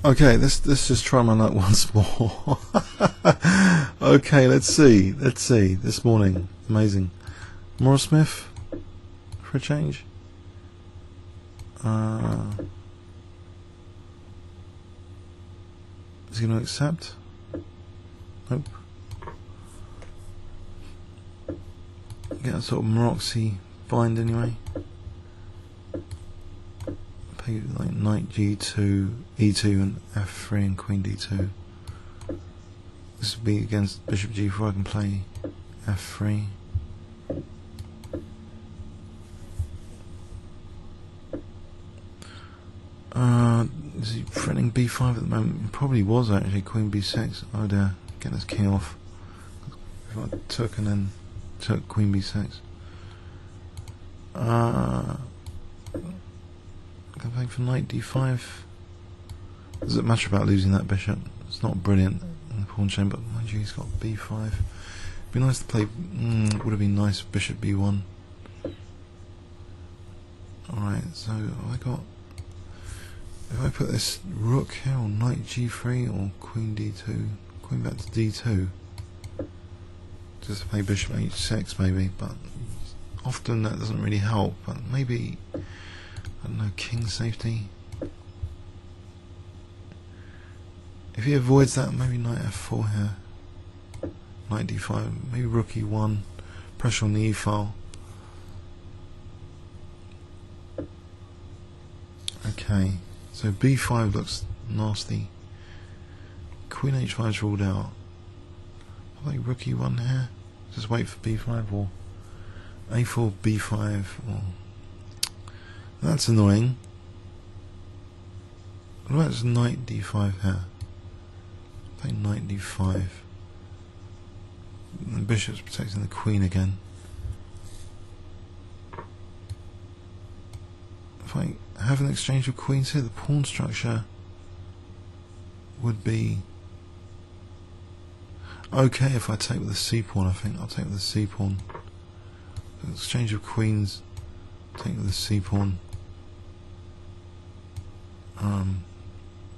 Okay, let's just try my luck once more. Okay, let's see. This morning, amazing. More Smith for a change. Is he going to accept? Nope. Get a sort of Moxie bind anyway. Play like knight G2, E2 and F3 and Queen D2. This would be against Bishop G4. I can play F3. Is he threatening B5 at the moment? He probably was actually. Queen B6. Oh dear, get his king off. If I took and then took Queen B6. Going for knight D5. Does it matter about losing that bishop? It's not brilliant in the pawn chain, but mind you, he's got B5. It'd be nice to play. Would have been nice bishop B1. Alright, so I got. If I put this rook here, or knight G3, or Queen D2, Queen back to D2, just to play bishop H6 maybe, but often that doesn't really help. But maybe, I don't know, king safety. If he avoids that, maybe knight F4 here, knight D5, maybe rook E1, pressure on the E file. Okay. So B5 looks nasty. Queen H5 is ruled out. I like rook E1 here. Just wait for B5 or A4 B5. Or that's annoying. What about this knight D5 here? Play knight D5. The bishop's protecting the queen again. If I have an exchange of queens here, the pawn structure would be okay if I take with the C pawn. I think I'll take with the C pawn. Exchange of queens, take with the C pawn,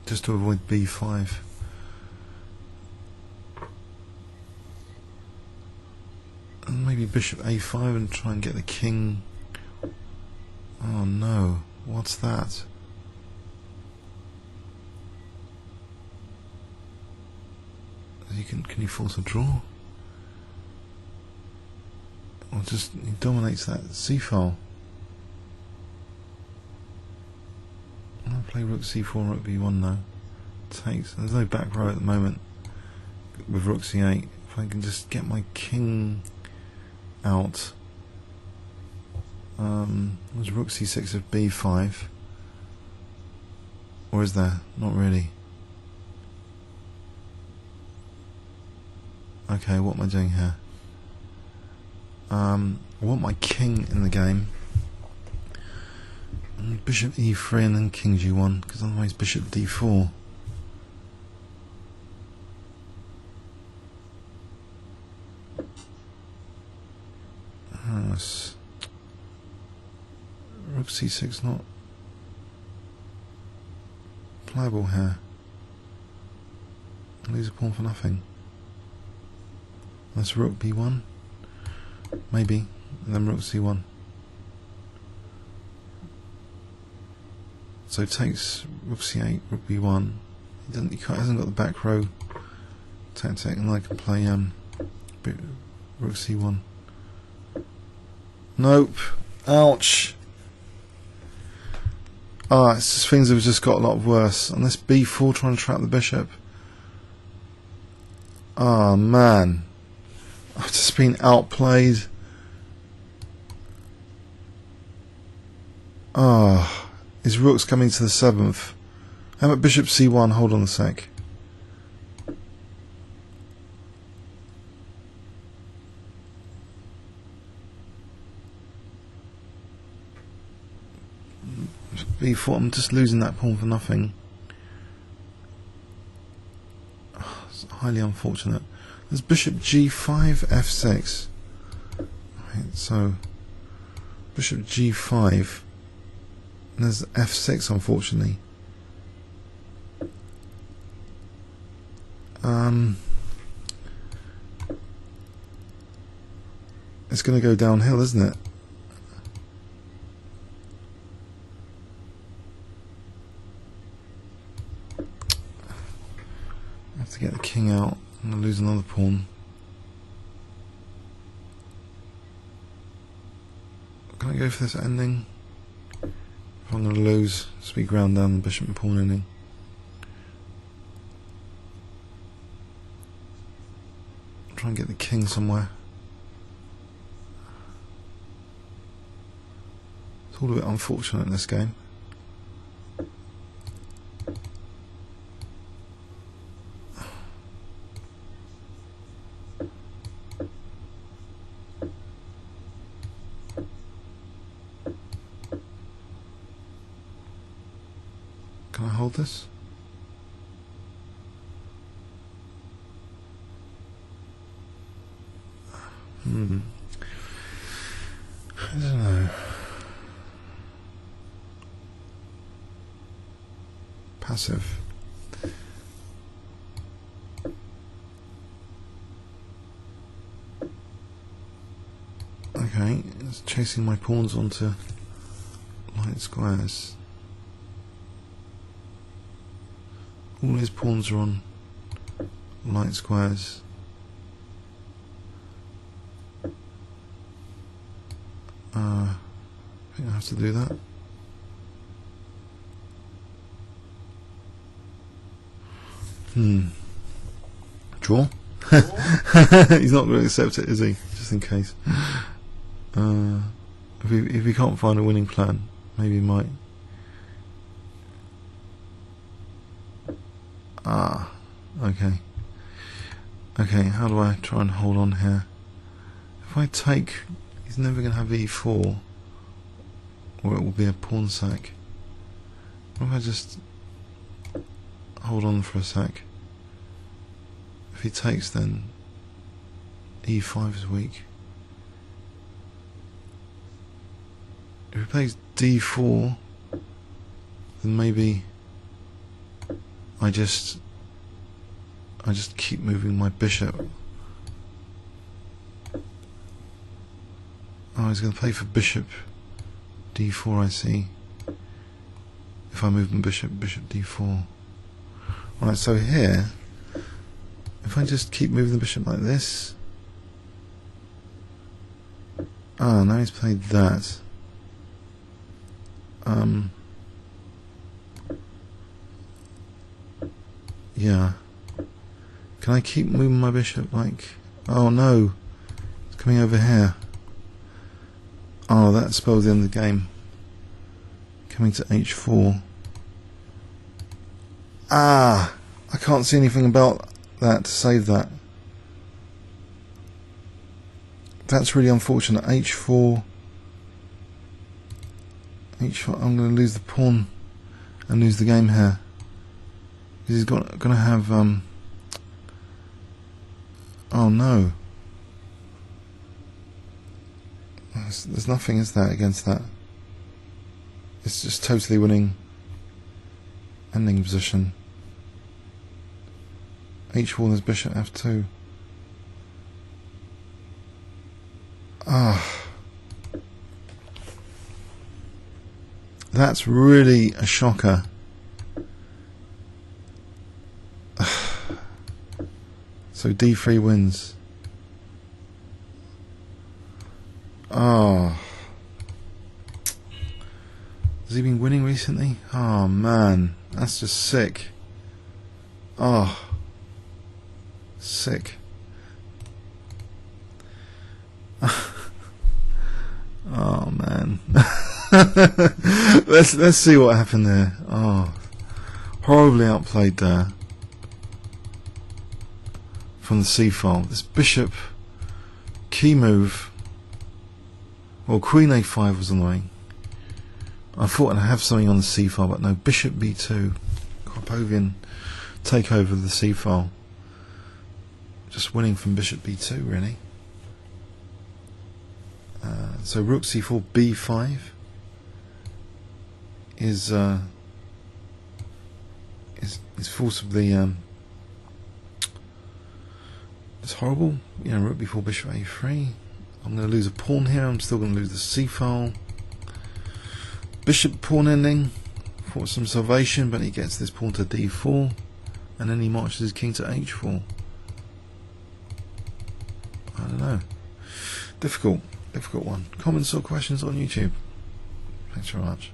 just to avoid B5. And maybe bishop A5 and try and get the king. Oh no. What's that? Can he force a draw? Or just he dominates that C file. I'll play rook C4, rook B1 now. Takes. There's no back row at the moment with rook C8. If I can just get my king out. Was rook C6 of B5, or is there? Not really. Okay, what am I doing here? I want my king in the game. Bishop E3 and then King G1, because otherwise Bishop D4. Rook C6 not playable here. Lose a pawn for nothing. That's rook B1, maybe, and then rook C1. So it takes rook C8, rook B1. He hasn't got the back row tactic, and I can play rook C1. Nope. Ouch. It's just things have just got a lot worse. And this B4 trying to trap the bishop. Man. I've just been outplayed. His rook's coming to the 7th. How about bishop C1? Hold on a sec. B4, I'm just losing that pawn for nothing. It's highly unfortunate. There's bishop G5, F6. Right, so bishop G5. And there's F6, unfortunately. It's going to go downhill, isn't it? I have to get the king out. I'm going to lose another pawn. Can I go for this ending? If I'm going to lose, just be ground down the bishop and pawn ending. Try and get the king somewhere. It's all a bit unfortunate in this game. Can I hold this? I don't know. Passive. Okay, it's chasing my pawns onto light squares. All his pawns are on light squares. I think I have to do that. Draw? He's not going to accept it, is he? Just in case. If he can't find a winning plan, maybe he might. Okay. Okay, how do I try and hold on here? If I take, he's never going to have e4, or it will be a pawn sack. What if I just hold on for a sec? If he takes, then e5 is weak. If he plays d4, then maybe I just keep moving my bishop. Oh, he's going to play for bishop d4, I see. If I move my bishop d4. Alright, so here, if I just keep moving the bishop like this. Ah, now he's played that. Yeah. Can I keep moving my bishop like... Oh no! It's coming over here. Oh, that spells the end of the game. Coming to h4. Ah! I can't see anything about that to save that. That's really unfortunate. h4. h4. I'm going to lose the pawn and lose the game here. He's going to have... Oh no. There's nothing, is there, against that? It's just totally winning ending position. h4, there's bishop f2. Ah. That's really a shocker. So d3 wins. Oh. Has he been winning recently? Oh man, that's just sick. Oh. Sick. Oh man. Let's see what happened there. Oh. Horribly outplayed there. From the c file. This bishop key move. Well, queen a5 was annoying. I thought I'd have something on the c file, but no. Bishop b2. Karpovian take over the c file. Just winning from bishop b2, really. So rook c4 b5 is forcibly horrible. You know, rook before bishop a3. I'm going to lose a pawn here. I'm still going to lose the c file. Bishop pawn ending for some salvation, but he gets this pawn to d4, and then he marches his king to h4. I don't know. Difficult one. Comments or questions on YouTube. Thanks very much.